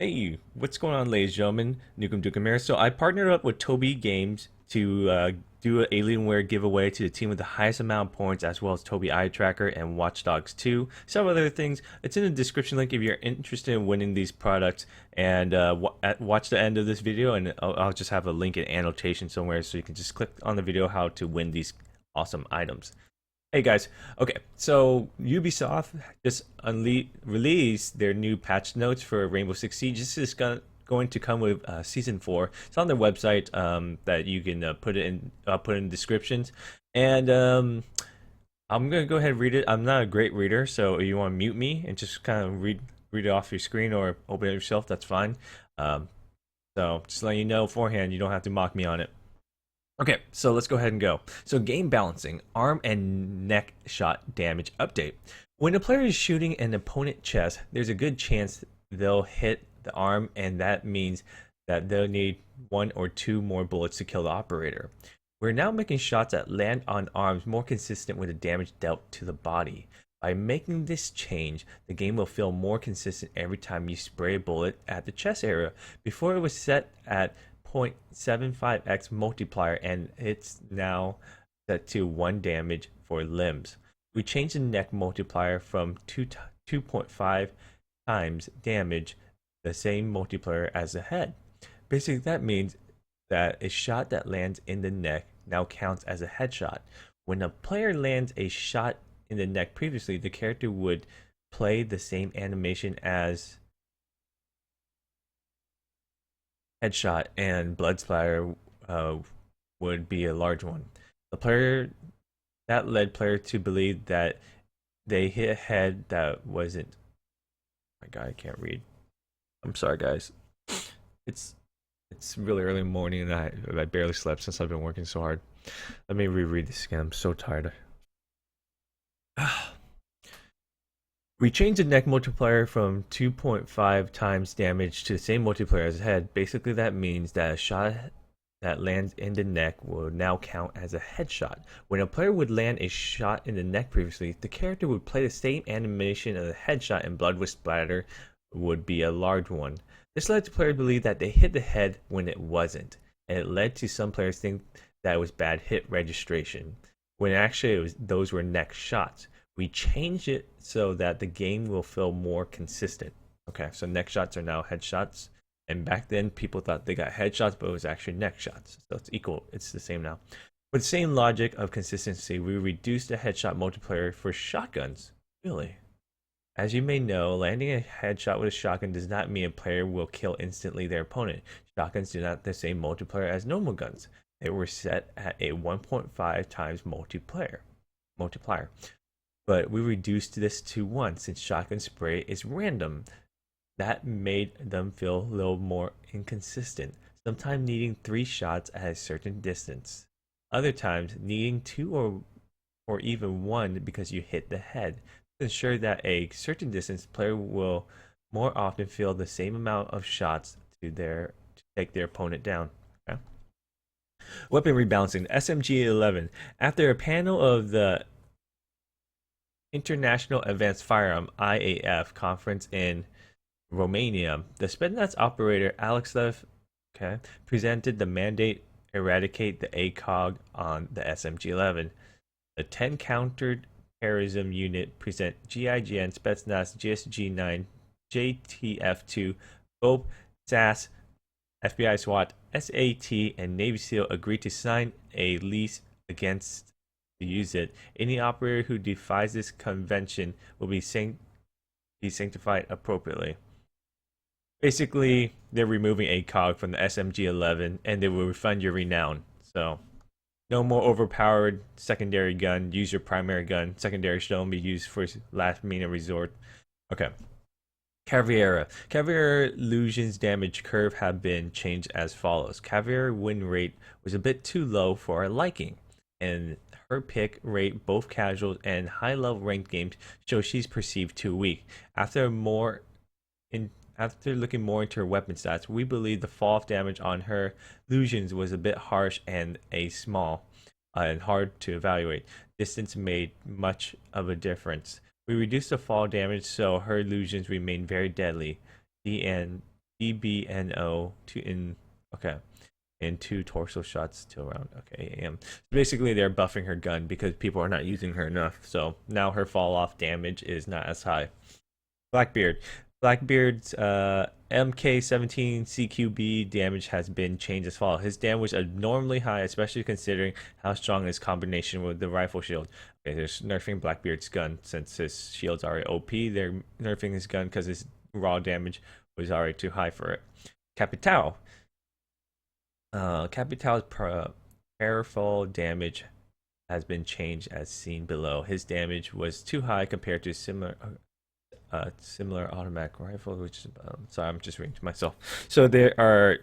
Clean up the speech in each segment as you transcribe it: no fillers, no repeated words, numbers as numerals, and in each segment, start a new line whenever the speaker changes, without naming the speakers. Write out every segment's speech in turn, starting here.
Hey, what's going on, ladies and gentlemen? NukemDukem here. So I partnered up with Toby Games to do an Alienware giveaway to the team with the highest amount of points, as well as Toby Eye Tracker and Watch Dogs 2. Some other things. It's in the description link if you're interested in winning these products. And watch the end of this video, and I'll just have a link and annotation somewhere, so you can just click on the video how to win these awesome items. Hey guys, okay, so Ubisoft just released their new patch notes for Rainbow Six Siege. This is going to come with Season 4. It's on their website that you can put in descriptions. And I'm going to go ahead and read it. I'm not a great reader, so if you want to mute me and just kind of read it off your screen or open it yourself, that's fine. So just letting you know beforehand, you don't have to mock me on it. Okay, so let's go ahead and go. So game balancing, arm and neck shot damage update. When a player is shooting an opponent chest, there's a good chance they'll hit the arm, and that means that they'll need one or two more bullets to kill the operator. We're now making shots that land on arms more consistent with the damage dealt to the body. By making this change, the game will feel more consistent every time you spray a bullet at the chest area. Before it was set at 0.75x multiplier, and it's now set to 1 damage for limbs. We changed the neck multiplier from 2.5 times damage, the same multiplier as the head. Basically, that means that a shot that lands in the neck now counts as a headshot. When a player lands a shot in the neck previously, the character would play the same animation as headshot, and blood splatter would be a large one. The player that led player to believe that they hit a head that wasn't. My God, I can't read. I'm sorry, guys. It's really early in the morning, and I barely slept since I've been working so hard. Let me reread this again. I'm so tired. We changed the neck multiplier from 2.5 times damage to the same multiplier as the head. Basically, that means that a shot that lands in the neck will now count as a headshot. When a player would land a shot in the neck previously, the character would play the same animation as a headshot, and blood with splatter would be a large one. This led to players believe that they hit the head when it wasn't, and it led to some players think that it was bad hit registration, when actually those were neck shots. We changed it so that the game will feel more consistent. Okay, so neck shots are now headshots. And back then, people thought they got headshots, but it was actually neck shots. So it's equal. It's the same now. With the same logic of consistency, we reduced the headshot multiplier for shotguns. Really? As you may know, landing a headshot with a shotgun does not mean a player will kill instantly their opponent. Shotguns do not have the same multiplier as normal guns. They were set at a 1.5 times multiplier. But we reduced this to 1 since shotgun spray is random. That made them feel a little more inconsistent, sometimes needing 3 shots at a certain distance. Other times needing 2 or even 1 because you hit the head. To ensure that a certain distance, player will more often feel the same amount of shots to take their opponent down. Okay? Weapon rebalancing, SMG-11. After a panel of the International Advanced Firearm IAF conference in Romania, the Spetsnaz operator Alexev presented the mandate eradicate the ACOG on the SMG-11. The 10 countered terrorism unit present GIGN, Spetsnaz, GSG-9, JTF-2, BOP, SAS, FBI SWAT, SAT, and Navy SEAL agreed to sign a lease against to use it. Any operator who defies this convention will be sanctified appropriately. Basically, they're removing ACOG from the SMG-11, and they will refund your renown. So, no more overpowered secondary gun. Use your primary gun. Secondary should only be used for last minute resort. Okay. Cavieira. Cavieira illusions damage curve have been changed as follows. Cavieira win rate was a bit too low for our liking, and her pick rate, both casual and high-level ranked games, show she's perceived too weak. After looking more into her weapon stats, we believe the fall-off damage on her illusions was a bit harsh and small and hard to evaluate. Distance made much of a difference. We reduced the fall damage so her illusions remain very deadly. The end. BBNO to in okay and 2 torso shots till around 8 a.m. Basically, they're buffing her gun because people are not using her enough. So now her fall off damage is not as high. Blackbeard. Blackbeard's MK17 CQB damage has been changed as follows. His damage was abnormally high, especially considering how strong his combination with the rifle shield. Okay, they're nerfing Blackbeard's gun since his shield's already OP. They're nerfing his gun because his raw damage was already too high for it. Capitao. Capitao's powerful damage has been changed as seen below. His damage was too high compared to similar automatic rifle, which sorry, I'm just reading to myself. So they are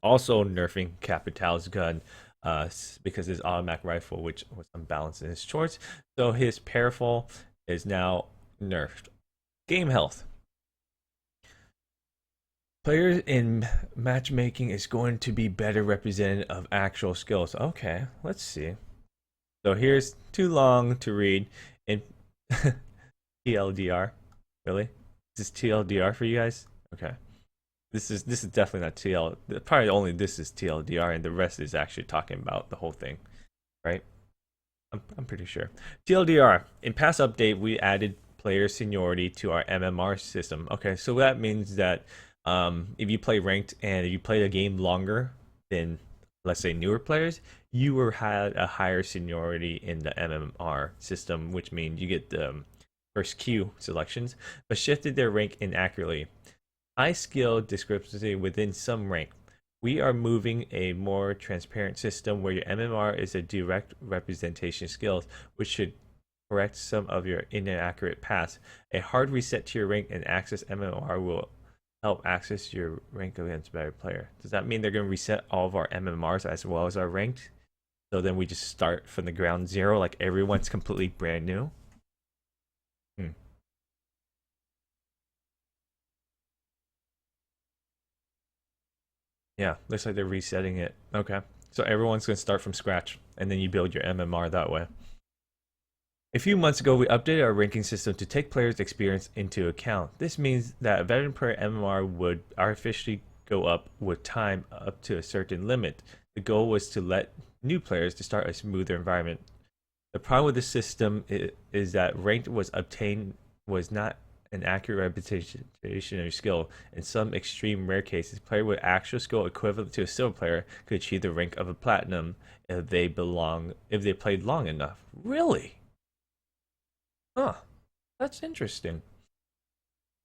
also nerfing Capitao's gun because his automatic rifle, which was unbalanced in his shorts. So his powerful is now nerfed. Game health. Players in matchmaking is going to be better representative of actual skills. Okay, let's see. So here's too long to read in TLDR. Really? Is this TLDR for you guys? Okay. This is definitely not TL. Probably only this is TLDR, and the rest is actually talking about the whole thing, right? I'm pretty sure. TLDR. In past update, we added player seniority to our MMR system. Okay, so that means that if you play ranked and if you play the game longer than, let's say, newer players, you had a higher seniority in the MMR system, which means you get the first queue selections, but shifted their rank inaccurately. High skill discrepancy within some rank. We are moving a more transparent system where your MMR is a direct representation of skills, which should correct some of your inaccurate paths. A hard reset to your rank and access MMR will help access your rank against a better player. Does that mean they're going to reset all of our MMRs as well as our ranked? So then we just start from the ground zero, like everyone's completely brand new? Yeah, looks like they're resetting it. Okay. So everyone's going to start from scratch, and then you build your MMR that way. A few months ago, we updated our ranking system to take players' experience into account. This means that a veteran player MMR would artificially go up with time up to a certain limit. The goal was to let new players to start a smoother environment. The problem with the system is that ranked was obtained was not an accurate representation of your skill. In some extreme rare cases, a player with actual skill equivalent to a silver player could achieve the rank of a platinum if they played long enough. Really? Huh. That's interesting.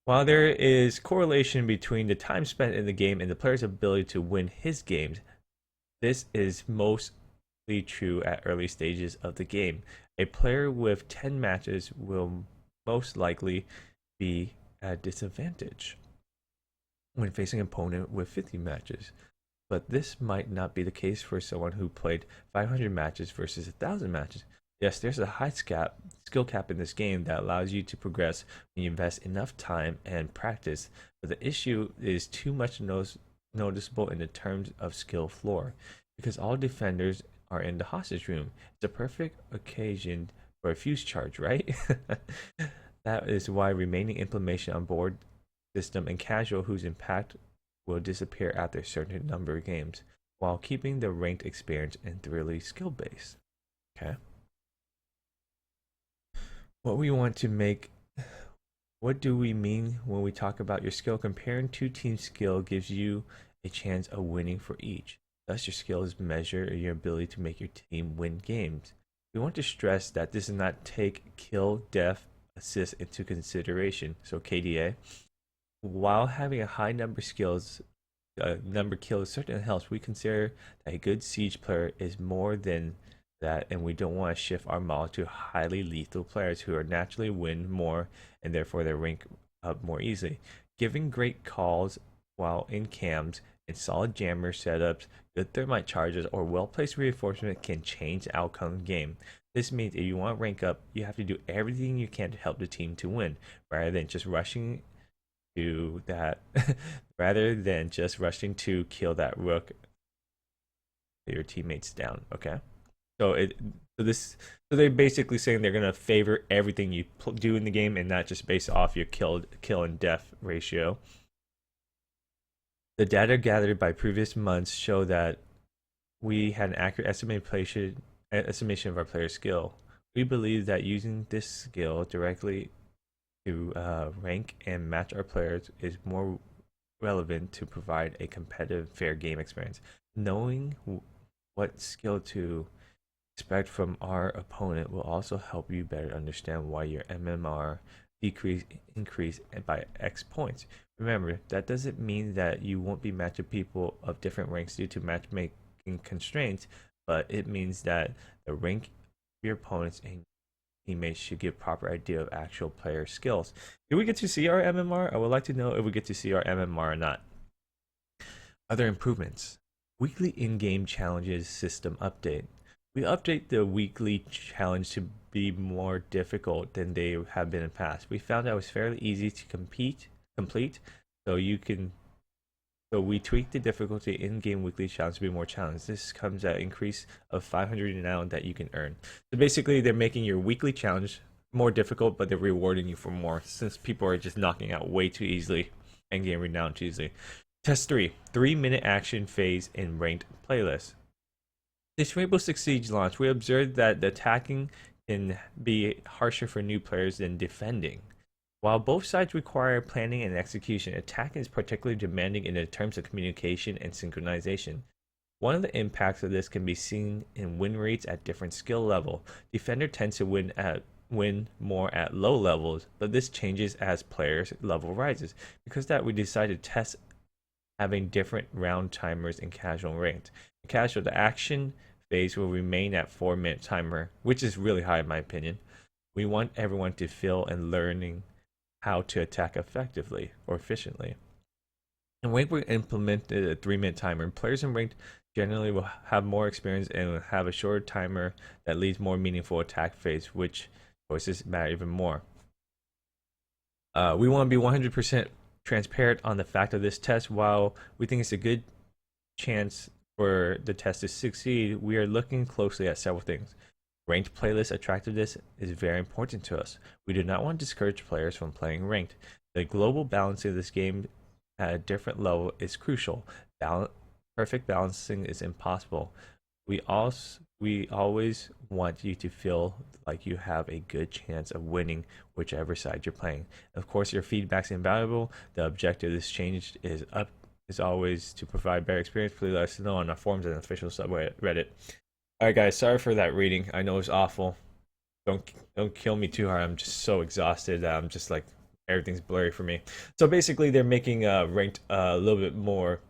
While there is correlation between the time spent in the game and the player's ability to win his games, this is mostly true at early stages of the game. A player with 10 matches will most likely be at disadvantage when facing an opponent with 50 matches. But this might not be the case for someone who played 500 matches versus 1,000 matches. Yes, there's a high skill cap in this game that allows you to progress when you invest enough time and practice, but the issue is too much noticeable in the terms of skill floor, because all defenders are in the hostage room. It's a perfect occasion for a fuse charge, right? That is why remaining implementation on board system and casual whose impact will disappear after a certain number of games, while keeping the ranked experience and thoroughly skill based. Okay. What we want to make, what do we mean when we talk about your skill? Comparing two teams' skill gives you a chance of winning for each. Thus, your skill is measured your ability to make your team win games. We want to stress that this does not take kill, death, assist into consideration. So KDA, while having a high number kills certainly helps, we consider that a good siege player is more than that, and we don't want to shift our model to highly lethal players who are naturally win more and therefore they rank up more easily. Giving great calls while in cams and solid jammer setups, good thermite charges, or well-placed reinforcement can change the outcome of the game. This means if you want to rank up, you have to do everything you can to help the team to win, rather than just rushing to kill that rook, your teammates down. Okay. So they're basically saying they're gonna favor everything you do in the game and not just based off your kill and death ratio. The data gathered by previous months show that we had an accurate estimation of our player's skill. We believe that using this skill directly to rank and match our players is more relevant to provide a competitive, fair game experience. Knowing what skill to expect from our opponent will also help you better understand why your MMR increase by X points. Remember, that doesn't mean that you won't be matching people of different ranks due to matchmaking constraints, but it means that the rank of your opponents and teammates should give proper idea of actual player skills. Do we get to see our MMR? I would like to know if we get to see our MMR or not. Other improvements. Weekly in-game challenges system update. We update the weekly challenge to be more difficult than they have been in the past. We found that it was fairly easy to complete, so we tweaked the difficulty in-game weekly challenge to be more challenged. This comes at an increase of 500 now that you can earn. So basically, they're making your weekly challenge more difficult, but they're rewarding you for more since people are just knocking out way too easily and getting renowned too easily. Test 3: 3-minute action phase in ranked playlist. This Rainbow Six Siege launch, we observed that the attacking can be harsher for new players than defending. While both sides require planning and execution, attacking is particularly demanding in the terms of communication and synchronization. One of the impacts of this can be seen in win rates at different skill level. Defender tends to win more at low levels, but this changes as players' level rises. Because that, we decided to test having different round timers in casual and ranked. In casual, the action phase will remain at 4-minute timer, which is really high in my opinion. We want everyone to feel and learning how to attack effectively or efficiently. In ranked, we implemented a 3-minute timer. Players in ranked generally will have more experience and will have a shorter timer that leads more meaningful attack phase, which choices matter even more. We want to be 100% transparent on the fact of this test. While we think it's a good chance for the test to succeed, we are looking closely at several things. Ranked playlist attractiveness is very important to us. We do not want to discourage players from playing ranked. The global balancing of this game at a different level is crucial. Perfect balancing is impossible. We always want you to feel like you have a good chance of winning whichever side you're playing. Of course, your feedback's invaluable. The objective of this change is always to provide better experience. Please let us know on our forums and official subreddit. Alright guys, sorry for that reading. I know it's awful. Don't kill me too hard. I'm just so exhausted that I'm just like, everything's blurry for me. So basically they're making ranked a little bit more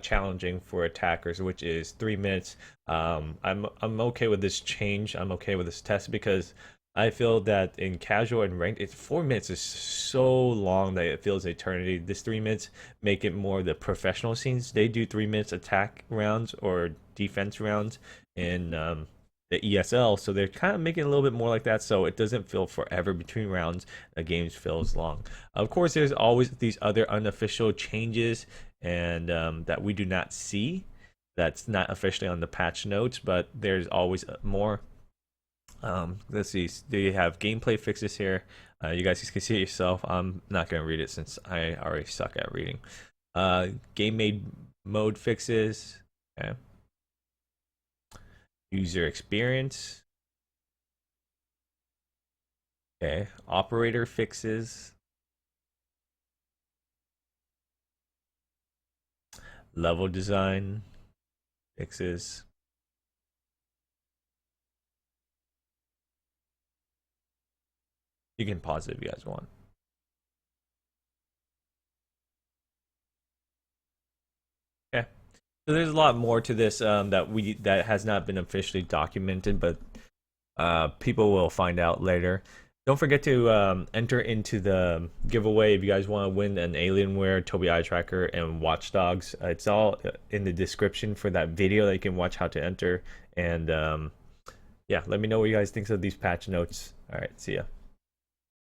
challenging for attackers, which is 3 minutes. I'm okay with this change. I'm okay with this test because I feel that in casual and ranked, 4 minutes is so long that it feels eternity. This 3 minutes make it more the professional scenes. They do 3 minutes attack rounds or defense rounds in the ESL, so they're kind of making it a little bit more like that, so it doesn't feel forever between rounds. The game feels long. Of course, there's always these other unofficial changes and that we do not see. That's not officially on the patch notes, but there's always more. Let's see, they have gameplay fixes here. You guys can see it yourself. I'm not going to read it since I already suck at reading. Game mode fixes. Okay. User experience. Okay. Operator fixes. Level design fixes. You can pause it if you guys want. Okay. So there's a lot more to this that has not been officially documented, but people will find out later. Don't forget to enter into the giveaway if you guys want to win an Alienware Tobii Eye Tracker and Watchdogs. It's all in the description for that video that you can watch how to enter. And yeah, let me know what you guys think of these patch notes. All right, see ya.